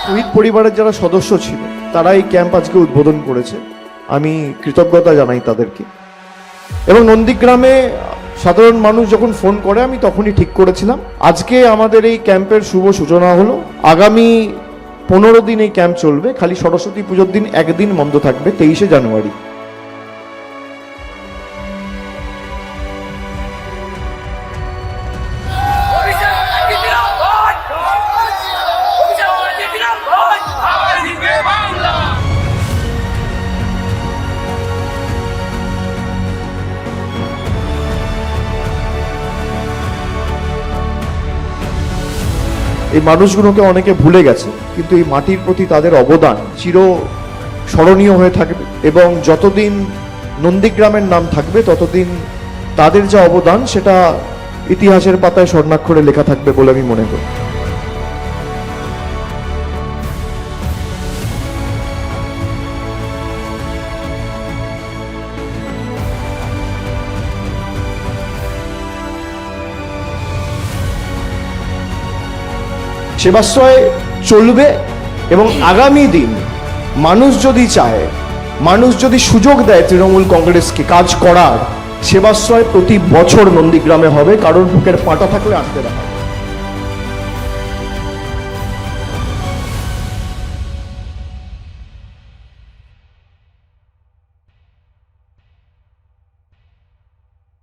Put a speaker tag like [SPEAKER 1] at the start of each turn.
[SPEAKER 1] শহীদ পরিবারের যারা সদস্য ছিল তারা এই ক্যাম্প আজকে উদ্বোধন করেছে, আমি কৃতজ্ঞতা জানাই তাদেরকে। এবং নন্দীগ্রামে সাধারণ মানুষ যখন ফোন করে আমি তখনই ঠিক করেছিলাম আজকে আমাদের এই ক্যাম্পের শুভ সূচনা হলো। আগামী 15 দিন এই ক্যাম্প চলবে, খালি সরস্বতী পুজোর দিন একদিন বন্ধ থাকবে, 23শে জানুয়ারি। এই মানুষগুলোকে অনেকে ভুলে গেছে, কিন্তু এই মাটির প্রতি তাদের অবদান চির স্মরণীয় হয়ে থাকবে। এবং যতদিন নন্দীগ্রামের নাম থাকবে ততদিন তাদের যে অবদান সেটা ইতিহাসের পাতায় স্বর্ণাক্ষরে লেখা থাকবে বলে আমি মনে করি। সেবাশ্রয় চলবে এবং আগামী দিন মানুষ যদি চায়, মানুষ যদি সুযোগ দেয় তৃণমূল কংগ্রেসকে কাজ করার, সেবাশ্রয় প্রতি বছর নন্দীগ্রামে হবে, কারণ বুকের পাঁটা থাকলে আটকে রাখা।